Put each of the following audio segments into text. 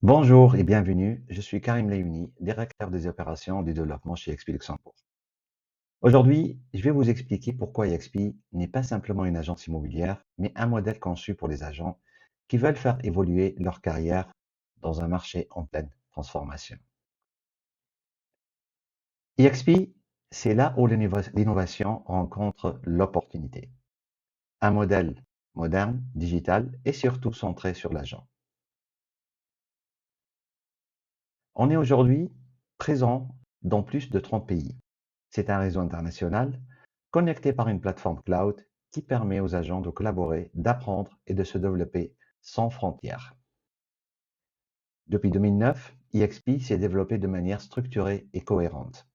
Bonjour et bienvenue, je suis Karim Leyouni, directeur des opérations du développement chez XP Luxembourg. Aujourd'hui, je vais vous expliquer pourquoi XP n'est pas simplement une agence immobilière, mais un modèle conçu pour les agents qui veulent faire évoluer leur carrière dans un marché en pleine transformation. EXP, c'est là où l'innovation rencontre l'opportunité. Un modèle moderne, digital et surtout centré sur l'agent. On est aujourd'hui présent dans plus de 30 pays. C'est un réseau international connecté par une plateforme cloud qui permet aux agents de collaborer, d'apprendre et de se développer sans frontières. Depuis 2009, EXP s'est développé de manière structurée et cohérente.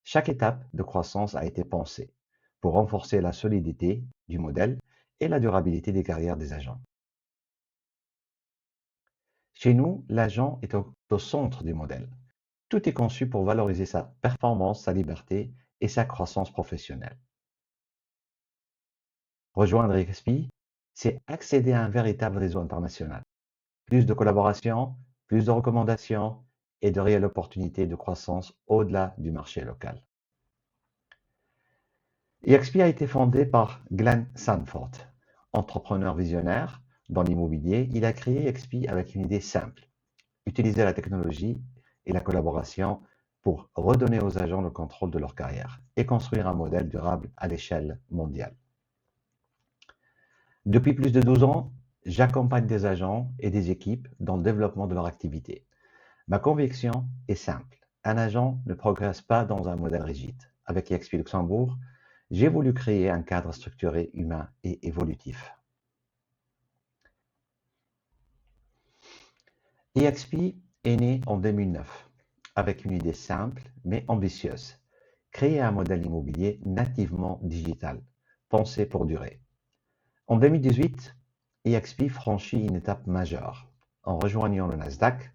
Chaque étape de croissance a été pensée pour renforcer la solidité du modèle et la durabilité des carrières des agents. Chez nous, l'agent est au centre du modèle. Tout est conçu pour valoriser sa performance, sa liberté et sa croissance professionnelle. Rejoindre XP, c'est accéder à un véritable réseau international. Plus de collaboration, plus de recommandations et de réelles opportunités de croissance au-delà du marché local. EXP a été fondé par Glenn Sanford, entrepreneur visionnaire dans l'immobilier. Il a créé EXP avec une idée simple, utiliser la technologie et la collaboration pour redonner aux agents le contrôle de leur carrière et construire un modèle durable à l'échelle mondiale. Depuis plus de 12 ans, j'accompagne des agents et des équipes dans le développement de leur activité. Ma conviction est simple. Un agent ne progresse pas dans un modèle rigide. Avec EXP Luxembourg, j'ai voulu créer un cadre structuré, humain et évolutif. EXP est né en 2009 avec une idée simple mais ambitieuse. Créer un modèle immobilier nativement digital, pensé pour durer. En 2018, EXP franchit une étape majeure en rejoignant le Nasdaq,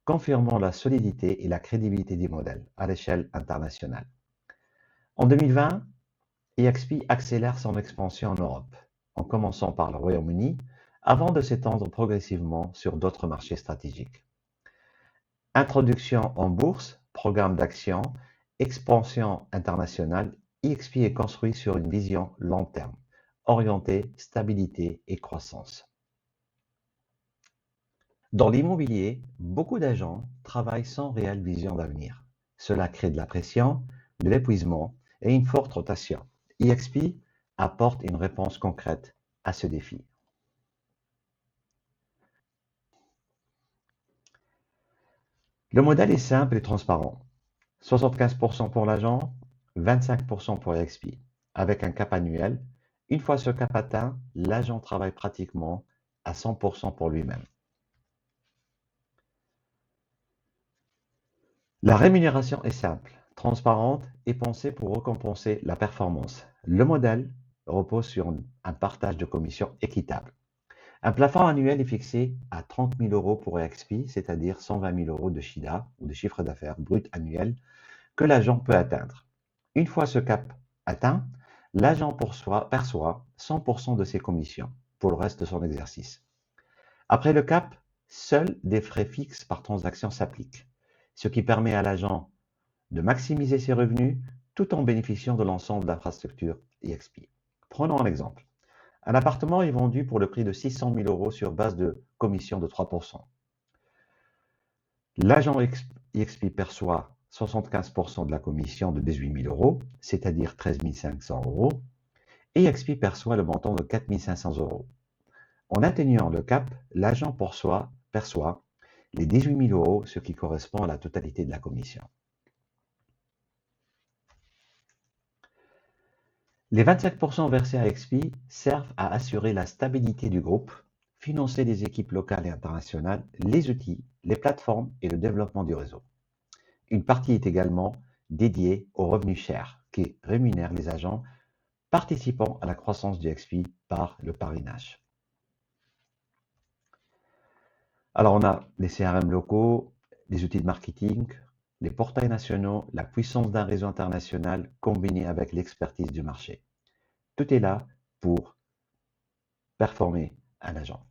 confirmant la solidité et la crédibilité du modèle à l'échelle internationale. En 2020, EXP accélère son expansion en Europe, en commençant par le Royaume-Uni, avant de s'étendre progressivement sur d'autres marchés stratégiques. Introduction en bourse, programme d'action, expansion internationale, EXP est construit sur une vision long terme, orientée stabilité et croissance. Dans l'immobilier, beaucoup d'agents travaillent sans réelle vision d'avenir. Cela crée de la pression, de l'épuisement et une forte rotation. EXP apporte une réponse concrète à ce défi. Le modèle est simple et transparent. 75% pour l'agent, 25% pour EXP, avec un cap annuel. Une fois ce cap atteint, l'agent travaille pratiquement à 100% pour lui-même. La rémunération est simple, transparente et pensée pour récompenser la performance. Le modèle repose sur un partage de commissions équitable. Un plafond annuel est fixé à 30 000 euros pour EXP, c'est-à-dire 120 000 euros de chiffre ou de chiffre d'affaires brut annuel que l'agent peut atteindre. Une fois ce cap atteint, l'agent perçoit 100% de ses commissions pour le reste de son exercice. Après le cap, seuls des frais fixes par transaction s'appliquent, ce qui permet à l'agent de maximiser ses revenus tout en bénéficiant de l'ensemble de l'infrastructure EXP. Prenons un exemple. Un appartement est vendu pour le prix de 600 000 euros sur base de commission de 3%. L'agent EXP perçoit 75% de la commission de 18 000 euros, c'est-à-dire 13 500 euros, et EXP perçoit le montant de 4 500 euros. En atteignant le cap, l'agent perçoit les 18 000 euros, ce qui correspond à la totalité de la commission. Les 25% versés à EXP servent à assurer la stabilité du groupe, financer les équipes locales et internationales, les outils, les plateformes et le développement du réseau. Une partie est également dédiée aux revenus chers qui rémunèrent les agents participant à la croissance du EXP par le parrainage. Alors on a les CRM locaux, les outils de marketing, les portails nationaux, la puissance d'un réseau international combiné avec l'expertise du marché. Tout est là pour performer un agent.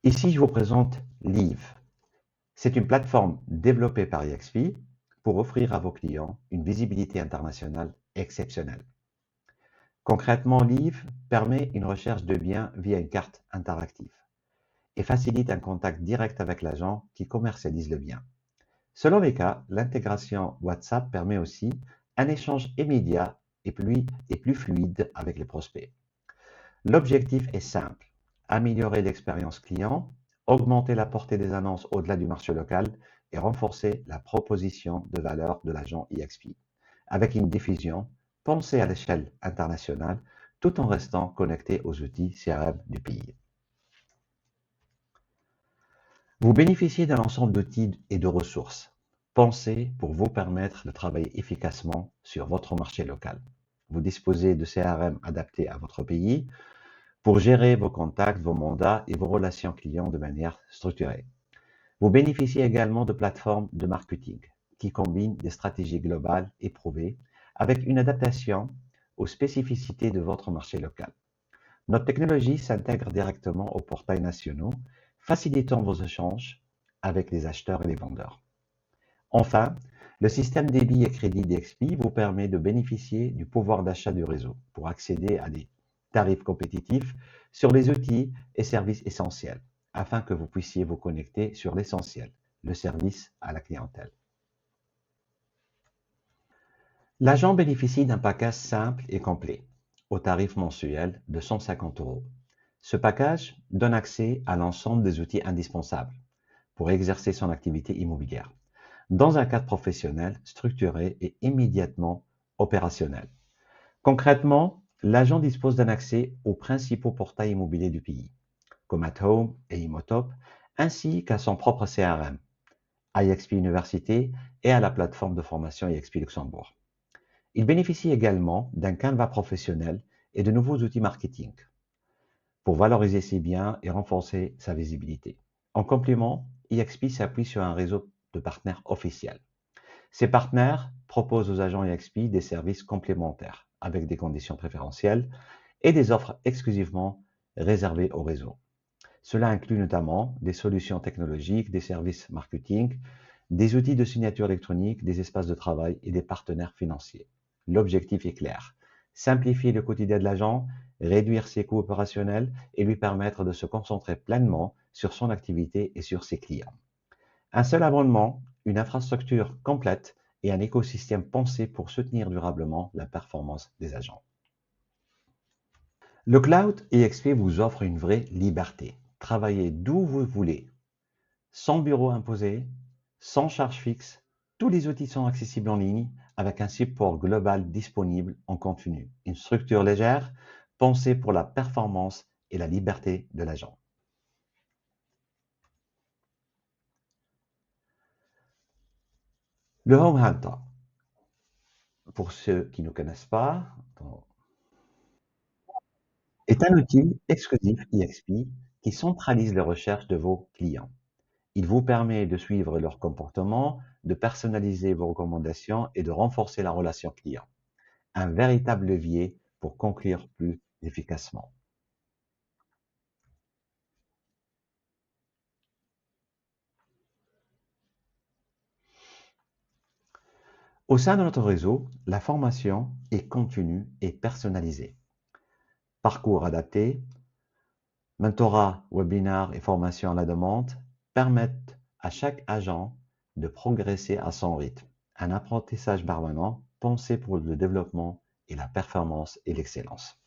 Ici, je vous présente Leave. C'est une plateforme développée par eXp pour offrir à vos clients une visibilité internationale exceptionnelle. Concrètement, Leave permet une recherche de biens via une carte interactive et facilite un contact direct avec l'agent qui commercialise le bien. Selon les cas, l'intégration WhatsApp permet aussi un échange immédiat et plus fluide avec les prospects. L'objectif est simple, améliorer l'expérience client, augmenter la portée des annonces au-delà du marché local et renforcer la proposition de valeur de l'agent eXp, avec une diffusion pensée à l'échelle internationale tout en restant connecté aux outils CRM du pays. Vous bénéficiez d'un ensemble d'outils et de ressources pensés pour vous permettre de travailler efficacement sur votre marché local. Vous disposez de CRM adaptés à votre pays pour gérer vos contacts, vos mandats et vos relations clients de manière structurée. Vous bénéficiez également de plateformes de marketing qui combinent des stratégies globales éprouvées avec une adaptation aux spécificités de votre marché local. Notre technologie s'intègre directement aux portails nationaux, facilitant vos échanges avec les acheteurs et les vendeurs. Enfin, le système débit et crédit d'eXp vous permet de bénéficier du pouvoir d'achat du réseau pour accéder à des tarifs compétitifs sur les outils et services essentiels, afin que vous puissiez vous connecter sur l'essentiel, le service à la clientèle. L'agent bénéficie d'un package simple et complet, au tarif mensuel de 150 euros. Ce package donne accès à l'ensemble des outils indispensables pour exercer son activité immobilière, dans un cadre professionnel, structuré et immédiatement opérationnel. Concrètement, l'agent dispose d'un accès aux principaux portails immobiliers du pays, comme At-Home et Imotop, ainsi qu'à son propre CRM, à eXp Université et à la plateforme de formation eXp Luxembourg. Il bénéficie également d'un canevas professionnel et de nouveaux outils marketing pour valoriser ses biens et renforcer sa visibilité. En complément, eXp s'appuie sur un réseau de partenaires officiels. Ces partenaires proposent aux agents eXp des services complémentaires avec des conditions préférentielles et des offres exclusivement réservées au réseau. Cela inclut notamment des solutions technologiques, des services marketing, des outils de signature électronique, des espaces de travail et des partenaires financiers. L'objectif est clair, simplifier le quotidien de l'agent, réduire ses coûts opérationnels et lui permettre de se concentrer pleinement sur son activité et sur ses clients. Un seul abonnement, une infrastructure complète et un écosystème pensé pour soutenir durablement la performance des agents. Le cloud eXp vous offre une vraie liberté. Travaillez d'où vous voulez, sans bureau imposé, sans charge fixe. Tous les outils sont accessibles en ligne avec un support global disponible en continu. Une structure légère pensée pour la performance et la liberté de l'agent. Le Home Hunter, pour ceux qui ne connaissent pas, est un outil exclusif eXp qui centralise les recherches de vos clients. Il vous permet de suivre leur comportement, de personnaliser vos recommandations et de renforcer la relation client. Un véritable levier pour conclure plus efficacement. Au sein de notre réseau, la formation est continue et personnalisée. Parcours adaptés, mentorat, webinaires et formations à la demande permettent à chaque agent de progresser à son rythme. Un apprentissage permanent pensé pour le développement et la performance et l'excellence.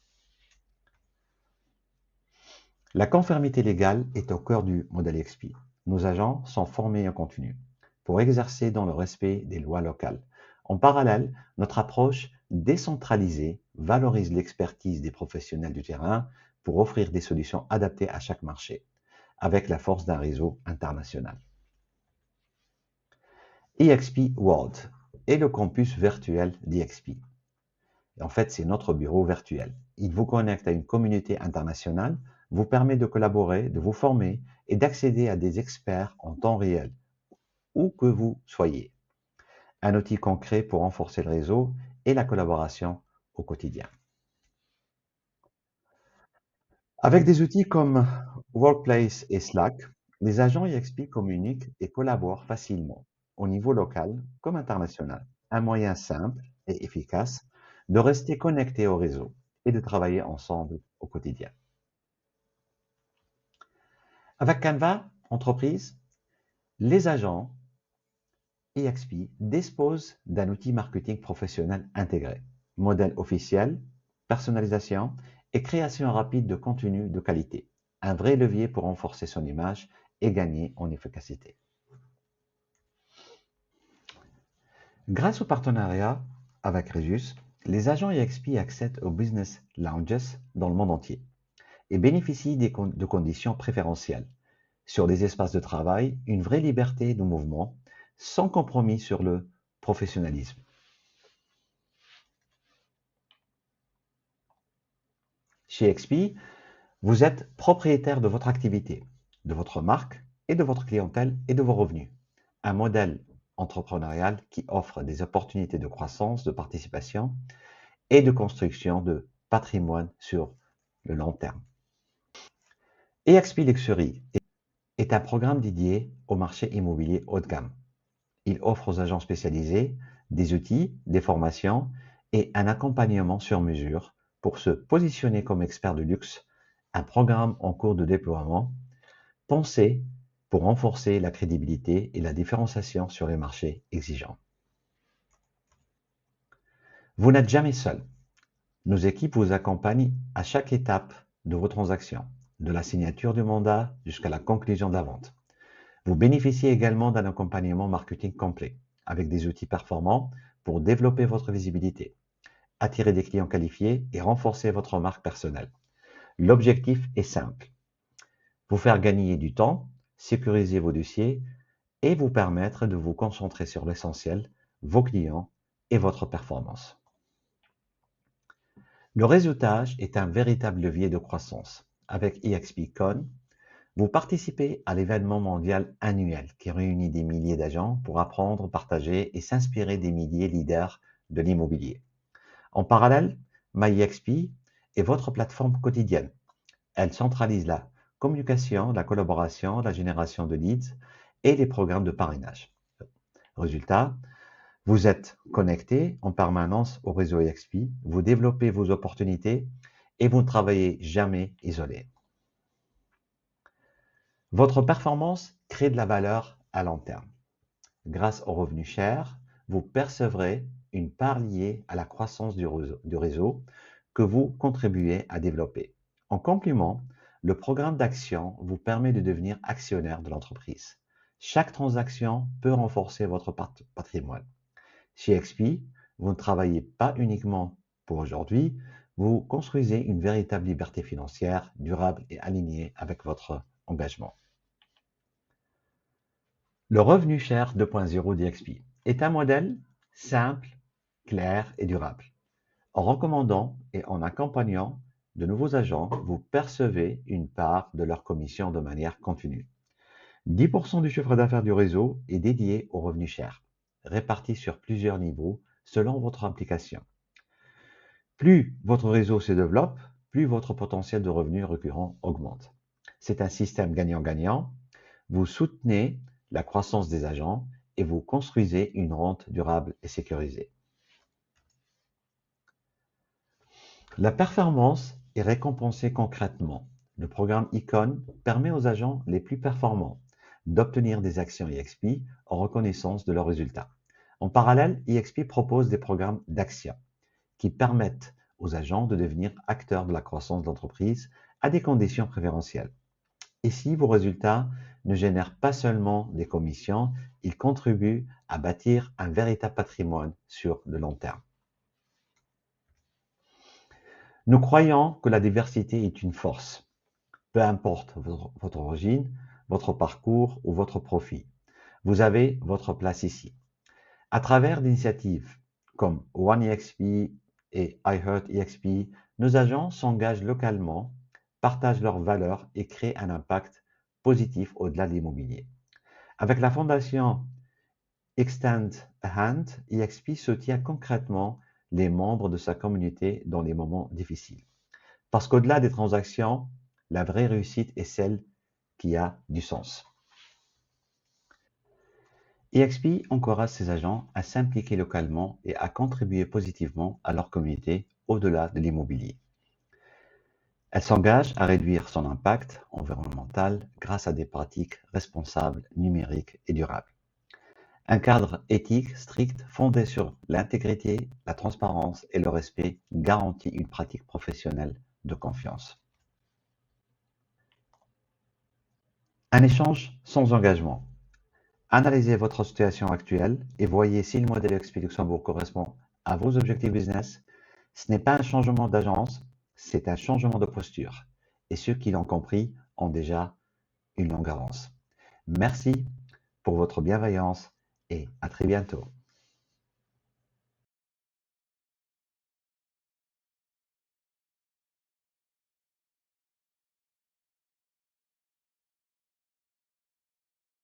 La conformité légale est au cœur du modèle eXp. Nos agents sont formés en continu pour exercer dans le respect des lois locales. En parallèle, notre approche décentralisée valorise l'expertise des professionnels du terrain pour offrir des solutions adaptées à chaque marché, avec la force d'un réseau international. eXp World est le campus virtuel d'eXp. En fait, c'est notre bureau virtuel. Il vous connecte à une communauté internationale, vous permet de collaborer, de vous former et d'accéder à des experts en temps réel, où que vous soyez. Un outil concret pour renforcer le réseau et la collaboration au quotidien. Avec des outils comme Workplace et Slack, les agents EXP communiquent et collaborent facilement, au niveau local comme international. Un moyen simple et efficace de rester connectés au réseau et de travailler ensemble au quotidien. Avec Canva Entreprise, les agents EXP disposent d'un outil marketing professionnel intégré, modèle officiel, personnalisation et création rapide de contenu de qualité. Un vrai levier pour renforcer son image et gagner en efficacité. Grâce au partenariat avec Regus, les agents EXP accèdent aux business lounges dans le monde entier et bénéficient de conditions préférentielles sur des espaces de travail, une vraie liberté de mouvement, sans compromis sur le professionnalisme. Chez EXP, vous êtes propriétaire de votre activité, de votre marque et de votre clientèle et de vos revenus. Un modèle entrepreneurial qui offre des opportunités de croissance, de participation et de construction de patrimoine sur le long terme. EXP Luxury est un programme dédié au marché immobilier haut de gamme. Il offre aux agents spécialisés des outils, des formations et un accompagnement sur mesure pour se positionner comme expert de luxe, un programme en cours de déploiement pensé pour renforcer la crédibilité et la différenciation sur les marchés exigeants. Vous n'êtes jamais seul. Nos équipes vous accompagnent à chaque étape de vos transactions, de la signature du mandat jusqu'à la conclusion de la vente. Vous bénéficiez également d'un accompagnement marketing complet, avec des outils performants pour développer votre visibilité, attirer des clients qualifiés et renforcer votre marque personnelle. L'objectif est simple, vous faire gagner du temps, sécuriser vos dossiers et vous permettre de vous concentrer sur l'essentiel, vos clients et votre performance. Le réseautage est un véritable levier de croissance. Avec EXPCon, vous participez à l'événement mondial annuel qui réunit des milliers d'agents pour apprendre, partager et s'inspirer des milliers de leaders de l'immobilier. En parallèle, MyEXP est votre plateforme quotidienne. Elle centralise la communication, la collaboration, la génération de leads et les programmes de parrainage. Résultat, vous êtes connecté en permanence au réseau EXP, vous développez vos opportunités et vous ne travaillez jamais isolé. Votre performance crée de la valeur à long terme. Grâce aux revenus chers, vous percevrez une part liée à la croissance du réseau que vous contribuez à développer. En complément, le programme d'action vous permet de devenir actionnaire de l'entreprise. Chaque transaction peut renforcer votre patrimoine. Chez EXP, vous ne travaillez pas uniquement pour aujourd'hui, vous construisez une véritable liberté financière durable et alignée avec votre engagement. Le revenu cher 2.0 d'EXP est un modèle simple, clair et durable. En recommandant et en accompagnant de nouveaux agents, vous percevez une part de leur commission de manière continue. 10% du chiffre d'affaires du réseau est dédié au revenu cher, réparti sur plusieurs niveaux selon votre implication. Plus votre réseau se développe, plus votre potentiel de revenus récurrents augmente. C'est un système gagnant-gagnant. Vous soutenez la croissance des agents et vous construisez une rente durable et sécurisée. La performance est récompensée concrètement. Le programme Icon permet aux agents les plus performants d'obtenir des actions EXP en reconnaissance de leurs résultats. En parallèle, EXP propose des programmes d'action qui permettent aux agents de devenir acteurs de la croissance de l'entreprise à des conditions préférentielles. Et si vos résultats ne génèrent pas seulement des commissions, ils contribuent à bâtir un véritable patrimoine sur le long terme. Nous croyons que la diversité est une force, peu importe votre origine, votre parcours ou votre profil. Vous avez votre place ici. À travers d'initiatives comme OneEXP et iHeartEXP, nos agents s'engagent localement, partagent leurs valeurs et créent un impact positif au-delà de l'immobilier. Avec la fondation Extend a Hand, EXP soutient concrètement les membres de sa communauté dans les moments difficiles. Parce qu'au-delà des transactions, La vraie réussite est celle qui a du sens. eXp encourage ses agents à s'impliquer localement et à contribuer positivement à leur communauté au-delà de l'immobilier. Elle s'engage à réduire son impact environnemental grâce à des pratiques responsables, numériques et durables. Un cadre éthique strict fondé sur l'intégrité, la transparence et le respect garantit une pratique professionnelle de confiance. Un échange sans engagement. Analysez votre situation actuelle et voyez si le modèle XP Luxembourg correspond à vos objectifs business. Ce n'est pas un changement d'agence, c'est un changement de posture. Et ceux qui l'ont compris ont déjà une longue avance. Merci pour votre bienveillance et à très bientôt.